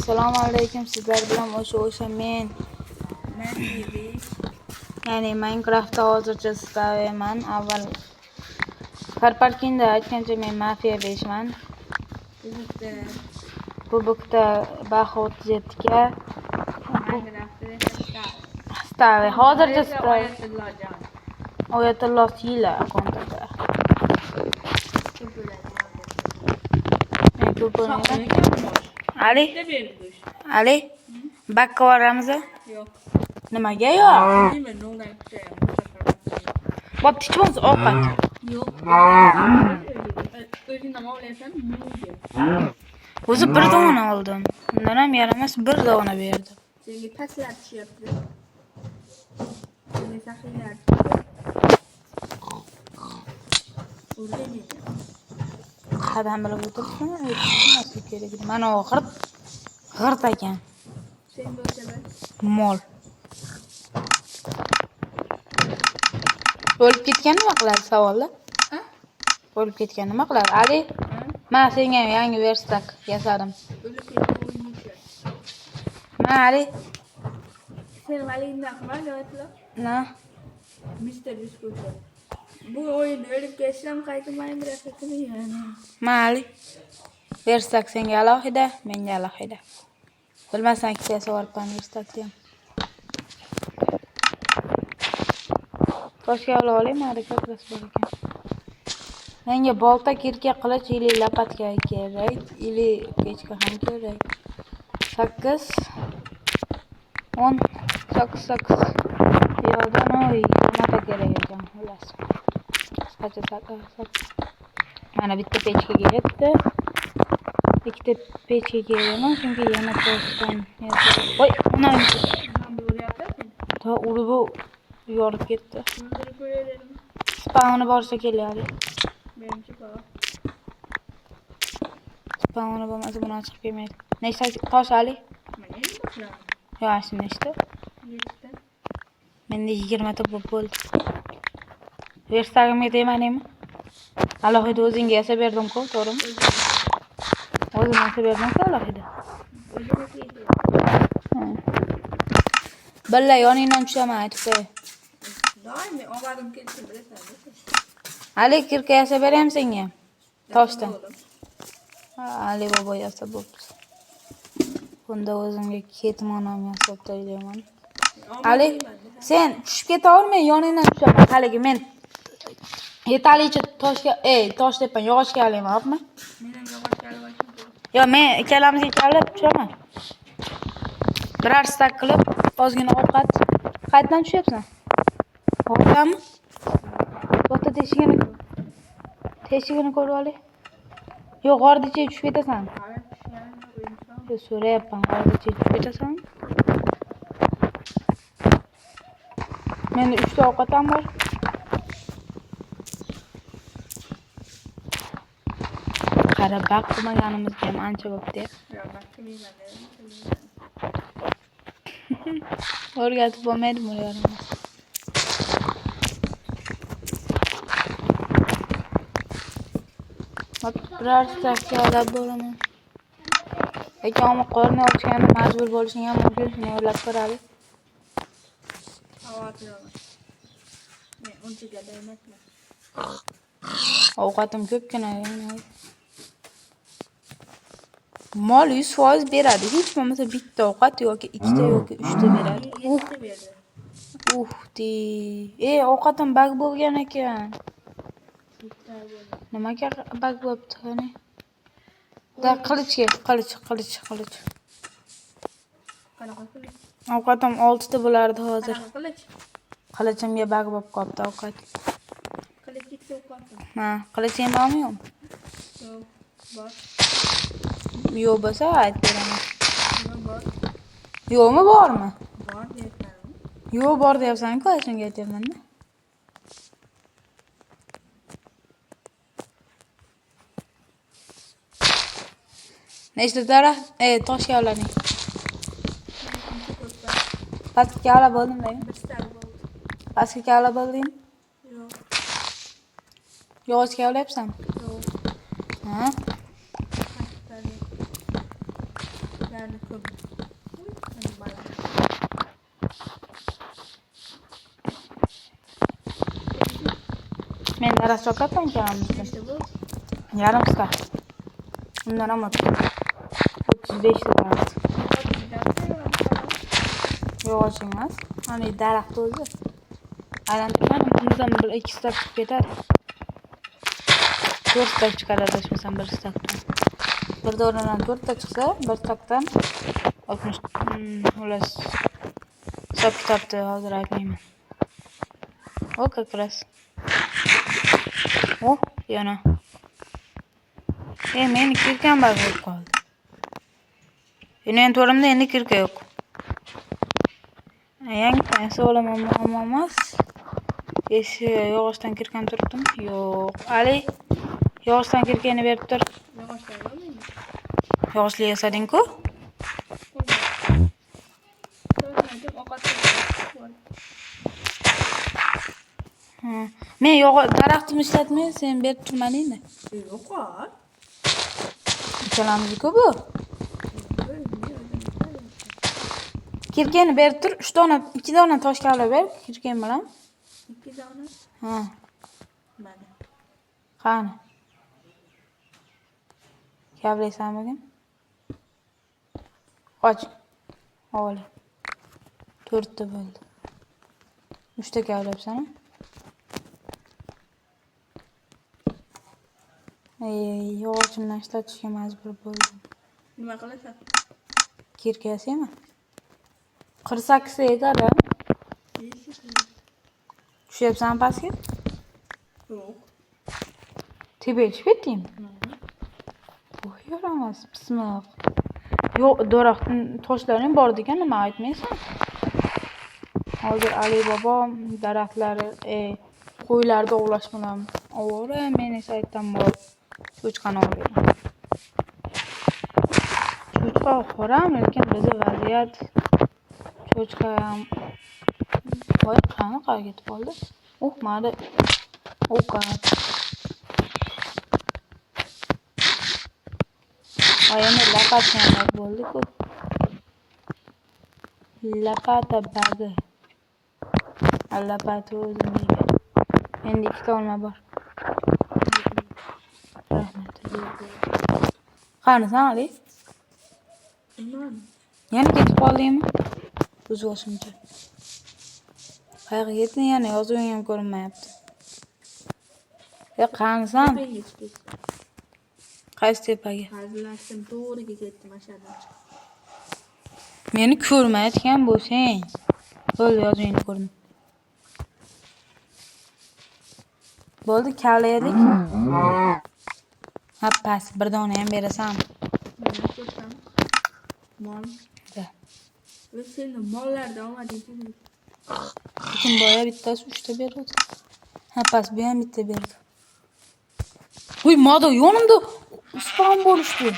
Assalomu alaykum. Sizlar bilan o'sha men. Ya'ni Minecraftda hozircha staveman. Avval Karparkinda aytgancha men Mafia 5man. Kubokda baho 37 ga. Stave. Hozircha stave. Oyatulloh Sila akontida. Men ko'p o'ynayman. Ali? Bakka boramiz? Yo'q. Nimaga yo'q? Bilmayman, no'g'dan kutayam. Bo'p, tichimiz ovqat. Yo'q. O'zing nima olayapsan? O'zi bir dona oldim. Undan ham yaramas bir dona berdi. Senga tashlab tushyapti. Senga saxiylar. O'rganaydi. Qadam bilib o'tiribsizmi? Aytishmaslik kerak edi. Mana u g'irt ekan. Sen bo'lsa-da. Mol. O'lib ketgan nima qiladi savolda? Ha? O'lib ketgan nima qiladi? Ali, men senga yangi verstak yasadim. O'lib ketgan o'yinchi. Mana Ali. Sen valingdan qilma, javoblar. Na. Mr. Biscuit. Bu o'yinni o'lib ketsam qayta Minecraft'ni yana. Mana Ali. Verstak senga alohida, menga alohida. Bilmasang ikkita savarpan verstakni ham. Toshga olib maraka qilib bor ekan. Menga bolta, kirka, qilich, ili lapatka kerak, ili pechka ham kerak. 8 10 8 yo'dan oy, nima kerak ekan, xolos. Qisqacha 8. Mana bitta pechkaga yetdi. Ikkita pechka kerakmi? Chunki yana toshdan. Voy, nima bo'lyapti? to urib yorib ketdi. O'ldirib qo'yaverim. Spawn'i borsa keladi. Menimcha bor. Spawn'i bo'lmasa buni chiqib kelmaydi. Nechta tosh Ali? Mana endi boshladim. Yo'q, nechta? 7 ta. Menda 20 ta bo'ldi. Verstagimga tegmaningmi? Alohida o'zingga yasab berdim-ku, to'g'rimi? O'zim yasab berdim-ku alohida. Billa yoningdan tushaman, aytib qo'y. Doim omadim kelsin bilasan. Ali, kirka yasab beraymi senga? Toshdan. Ali bobo yasab bo'pti. Bunda o'zimga ketmon ham yasab taylayman. Ali, sen tushib ketavermay, yoningdan tushaman. Haligi men yetalicha tosh debman, yog'ochga olayman, hopmi? Men ham yog'ochga olishim. Yo, men ikkalamizga chalib tushaman. Birar stak qilib, ozgina ovqat. Qayerdan tushyapsan? Ovqatmi? Bo'pti, teshigini ko'rib olay. Yo, g'ordicha tushib ketasan. Yo, so'rayapman, g'ordicha tushib ketasan. Menda 3 ta ovqatim bor. Qara, baq qilmaganimizga ham ancha bo'pti. O'rgatib bo'lmaydimi ularimiz? Birar staksiyalar bo'laman. Akamni qo'lini ochgani majbur bo'lishing ham mumkin, shuni o'ylab ko'radi. Men unchaga emasman. Ovqatim ko'pgina. Mol 100% beradi. Hech bo'lmasa bitta ovqat yoki ikkita yoki 3 ta beradi. De. Ovqatim bug bo'lgan ekan. Nimaga bug bo'libdi qani? Da qilichga, qilich. Qanaqa qilich? Ovqatim 6 ta bo'lardi hozir. Qanaqa qilich? Qilichimga bug bo'lib qolibdi ovqat. Qilich ikkita ovqatmi? Ha, qilichim bormi yo'q? Yo'q, bor. Yo'q bo'lsa aytib beraman. Bor. Yo'qmi, bormi? Bor deyapman. Yo'q, bor deyapsan-ku, shunga aytyapman-da. Nechta daraxt? Toshga olading. Pastga ola bo'ldim deymi? Pastga ola bo'ldingmi? Yo'q. Yog'ochga olyapsanmi? Yo'q. Ha? Yani Ko'p. Hadi bayağı. Men daraxt cho'katman kamimizda. İşte bu. Yarim stat. Bundan ham o'tdi. 35 daraxt. Yog'och emas. Hani daraxt o'zi. Aylantirmadim. Bundan bir ikki stat chiqib ketadi. 4 stat chiqadi adashmasam bir statdan. Bir doridan 4 ta chiqsa, bir statdan 60 xullas. Hisob kitobni hozir aytmayman. O как раз. O, yana. Meni kirkam bor bo'lib qoldi. Endi to'rimda endi kirka yo'q. Yangi tansi olaman emas. Eski yog'ochdan kirkam turibdimi? Yo'q. Ali, yog'ochdan kirkani berib tur. Yog'ochlar olmaymi? Yog'ochli yasading-ku? Men daraxtimni ishlatmay, sen berib turmadingmi? Yo'q. Ikkalamiz-ku bu. Kirkani berib tur, 3 dona, 2 dona tosh kavlab ber, kirkan bilan. 2 dona? Ha, Mana. qani. Kavlaysan bugun? Qoch. Ol. 4 ta bo'ldi. 3 ta kavlabsan. Yog'ochimdan ishlatishga majbur bo'ldim. Nima qilasan? Kirkasimi? 48 ta yetadi. Tushyapsan pastga? Yo'q. Tepaga tushib ketdingmi? Voy, yaramas, pismiq. Yo'q, daraxtning toshlaring bor degan nima aytmaysan? Hozir Ali bobo daraxtlari, qo'ylarni ovlash bilan ovora, men esa aytdim bor. Cho'chqani olaman. Cho'chqa xo'ram, lekin bizni vaziyat cho'chqa ham voy qanaqa ketib qoldi? Mana ovqat. Endi lapatchalar bo'ldi-ku. Lapata bagi. Lapati o'zim yegan. Endi 2 ta olma bor. Rahmat. Qani Ali? Bilmadim. Yana ketib qoldingmi? O'zboshimcha. Qayerga ketding yana? Yozuving ham ko'rinmayapti. Qanisan? Tepaga chiqib. Qaysi tepaga? Hazillashdim, to'g'riga ketdim ashadan. Meni ko'rmayotgan bo'lsang, bo'ldi, yozuvingni ko'rdim. Bo'ldi, kavlaydik. Ha, pas, bir dona ham berasan. Mana ko'rsam. Mol. Da. Seni mollarda olmading. Lekin boya bittasi 3 ta berdi. Ha, pas, bu ham bitta berdi. Uy, moda yonimda spam bo'lishdi.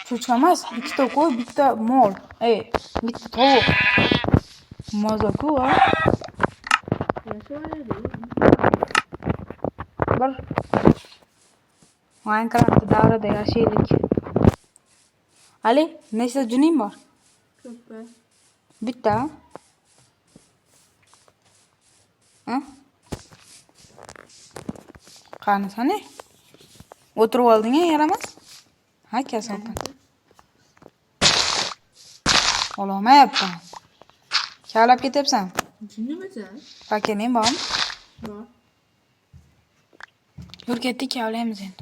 Cho'chqa emas, 2 ta qo'y, bitta mol. Bitta tovuq. Moza-ku, ha? Bir Minecraft davrida yashaylik. Ali, nechta juning bor? Ko'p. Bitta. Ha? Qani sani? O'tirib olding-a, yaramas? Ha, kasalpan. Olmayapman. Kavlab ketyapsan. Nimasan? Paketing bormi? Bor. Yur ketdik, kavlaymiz endi.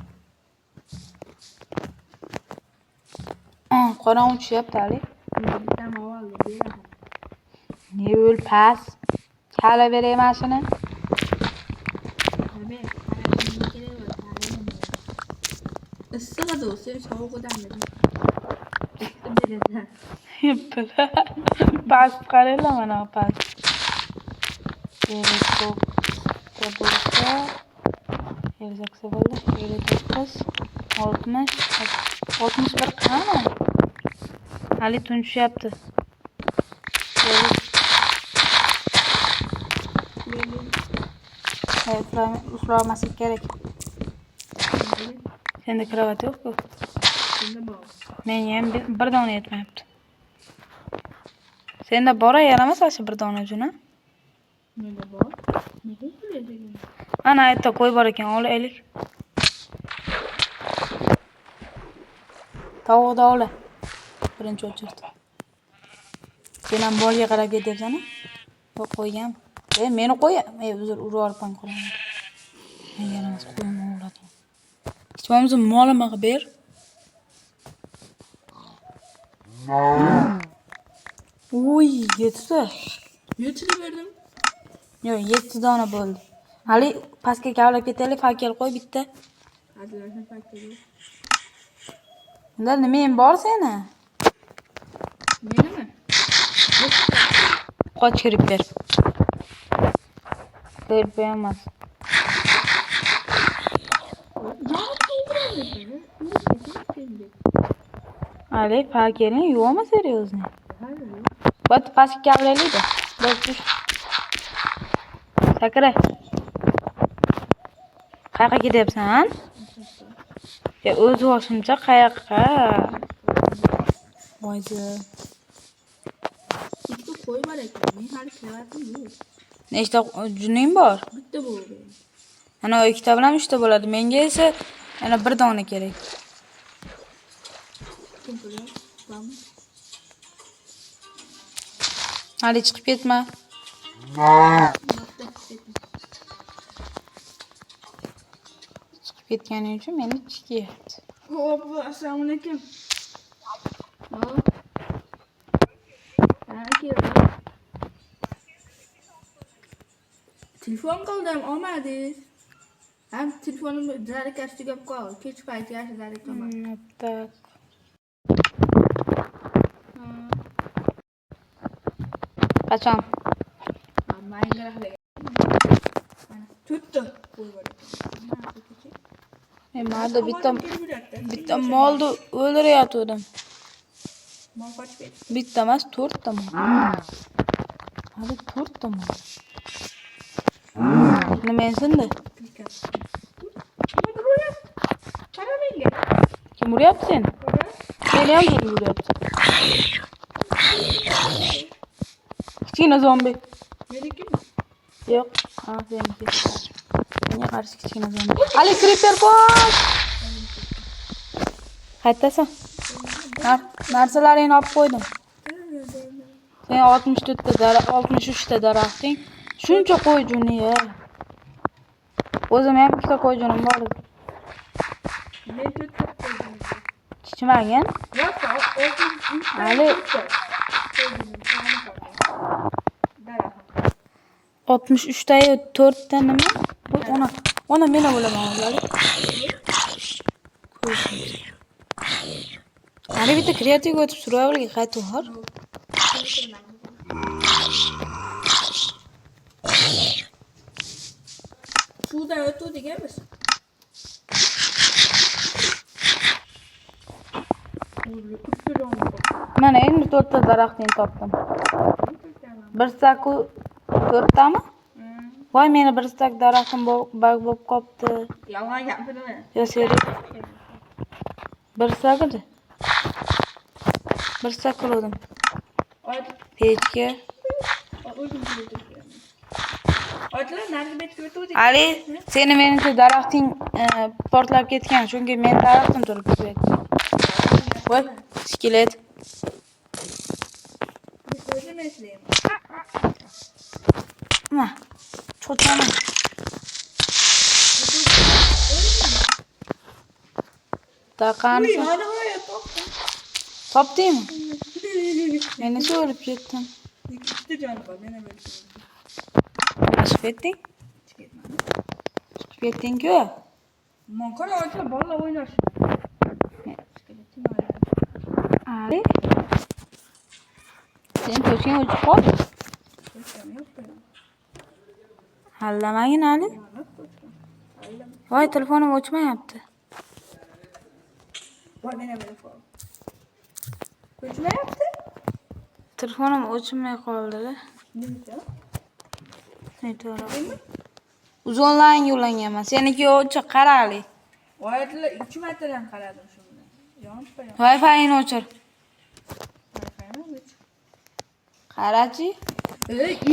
Qorong'u tushyapti, Ali. Bitam avvalda beraman. Ne o'l pas. Kavlab beray mashina. Tabii. Issiq olsa sovuqidan dedim. Issiq berasan. Pas qaranglar mana pas. Teleskop bo'lsa 58 bo'ldi. 59 60 61 qani? Ali tunishyapti. Uxlamaslik kerak. Senda kravat yo'q-ku? Bunda bor. Menga ham bir dona yetmayapti. Senda bora yaramas asli bir dona juna. Nima bor? Nega kulyapsan? Ana aytda qo'y bor ekan, olaylik. Tovuqni ola. Birinchi o'chirdi. Sen ham bolga qarab ketyapsan-a? Yo'q, qo'ygan. Meni qo'y. Uzr, urib olibman qo'limni. Men yaramas qo'yimni o'g'ladim. Hech bo'lmasa molimni ber. Uy, yetdi. Yutib berdim. Yo'q, 7 dona bo'ldi. Hali pastga kavlab ketaylik, fakkel qo'y bitta. Hazilashni fakkel. Unda nimayam bor seni? Menimi? Qoch kirib ber. Kirib bermas. Ali, fakkelni yo'qmi seriozni? Вот pastga kavlaylik-da. Biz tush. Sakra. Qayerga ketyapsan? Ya o'z boshimcha qayoqqa? Voyzi. Bitta qo'y bor ekan. Men hali kiravatim yo'q. Nechta juning bor? Bitta bo'ldi. Ana ikkita bilan 3ta bo'ladi. Menga esa yana bir dona kerak. Kim bilan? Vamos. Hali chiqib ketma. Chiqib ketganing uchun meni chiqyapti. Hop, assalomu alaykum. Hop. Telefon qildim, olmadingiz. Ham telefonimni zaryadkasi tugab qoldi. Kech payti yaxshi zaryadkaman. Tak. Qachon? Minecraft'ga. Tutdi. Qo'y bor ekan. Mayda bitta molni o'ldirayotgandim. Mol qochib ketdi. Bitta emas, 4 ta mol. Hali 4 ta mol. Nima endi? Qara menga. Kim uryapti seni? Seni ham uryapti. Kichkina zombi. Meniki? Yo'q, seniki. Menga qarshi kichkina zombi. Ali creeper bor. Qayerdasan? Narsalaringni olib qo'ydim. Sen 63 ta daraxting. Shuncha qo'y juni-ya. O'zim ham ikkita qo'y junim bor edi. Men tutib qo'ydim. Chichmagan? Yo'q, Ali 63 ta 4 ta nima? Bu ona meni bo'laman o'g'lari. Ali bitta kreativ o'tib survivalga qaytib bor. Suvdan o'tdik emas. Mana endi 4 ta daraxtni topdim. Bir saku 4 tami? Voy, meni bir stak daraxtim bog' bo'lib qopti. Yolg'on gapirma. Yo, seriy. Bir stak edi. Bir stak qildim. Pechga. Ali, seni menimcha daraxting portlab ketgan, chunki men daraxtim turib ketdi. Voy, skelet. Ma, cho'chama. Taqani. Topdingmi? Meni so'rib ketdim. Ikkita jon bor, meni bir. Chiqib ketding? Chiqib ketding-ku. Men qara ochlar bolalar o'ynash. Ali. Sen to'shing o'chib qol. Hallamagin Ali. Voy, telefonim o'chmayapti. Voy, meni bir. O'chmayapti? Telefonim o'chmay qoldi-da. Nima? Aytaveraman. Uzonlang yo'llanganman. Seniki o'cha qarali. Voyatlar 3 martadan qaradim shunda. Jon. Wi-Fi'ni o'chir. Qarachi.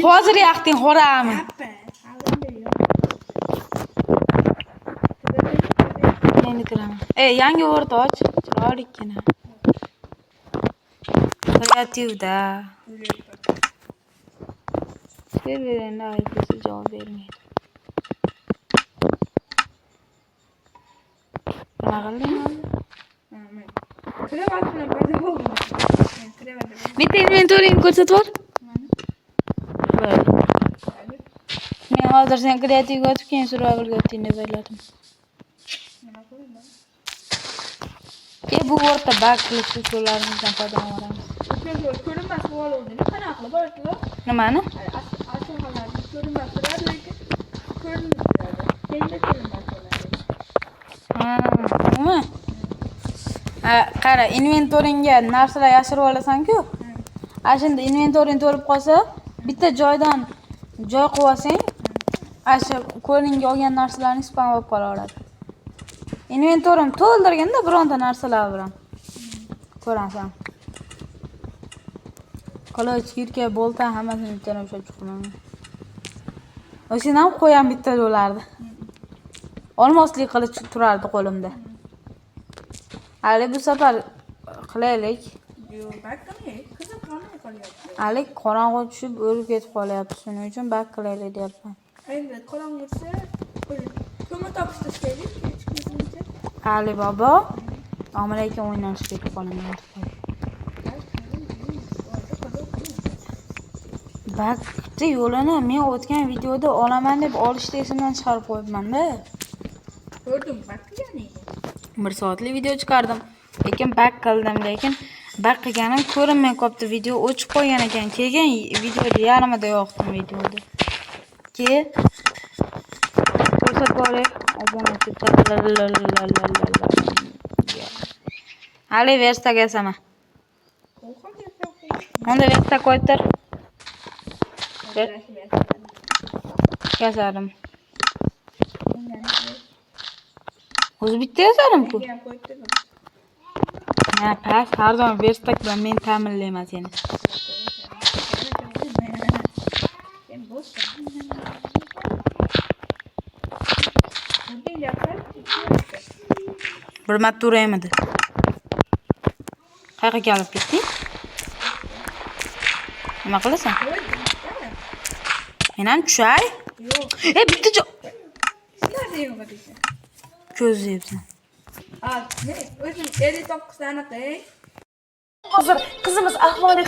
Hozir yaqding xo'rami? Endi kiraman. Yangi o'rta och. Chiroylikkina. Kreativda. Serverda IP'si javob bermaydi. Nima qilding? Bitta inventoryni ko'rsatib ber. Men hozir sen kreativga o'tib keyin survivalga o'tding deb o'yladim. Bu o'rta bug qilish usullarimizdan foydalanaveramiz. Nimani? Nima? Qara, inventoringga narsalar yashirib olasan-ku. Ashunda inventoring to'lib qolsa, bitta joydan joy qo'yasang, asha qo'lingga olgan narsalarni spam bo'lib qolaveradi. Inventorim to'ldirganda bironta narsalar bilan ko'rasan. Qilich, yirka, bolta hammasini bittadan ushlab chiqaman. O'shani ham qo'yam bitta bo'lardi. Olmosli qilich turardi qo'limda. Hali bu safar qilaylik. Hali qorong'i tushib o'rib ketib qolyapti. Shuning uchun bak qilaylik deyapman. Endi qorong'i tushsa, ko'mir topishda ishlaylik. Ali bobo, Amerika o'ynash ketib qolaman. Bakni yo'lini men o'tgan videoda olaman deb olishni esimdan chiqarib qo'yibman-da. Ko'rdim, bakni. 1 soatlik video chiqardim. Lekin bak qildim, lekin bak qilganim ko'rinmay qolibdi. Video o'chib qo'ygan ekan. Keyin videoda yarmida yo'qdim videoda. Ko'rsatib olaylik. Hali versta kesama. Onda versta qo'ytir. Kesarim. O'zi bitta yasarim-ku. Ha, pas, har doim versta bilan men ta'minlayman seni. Bir marta uraymidi. Qayerga olib ketding? Nima qilasan? Men ham tushay? Yo'q. Bitta joy. Sizlar yo'q deysan. Ko'z yebsan. Ne? O'zim 59 aniq. Hozir qizimiz ahvoli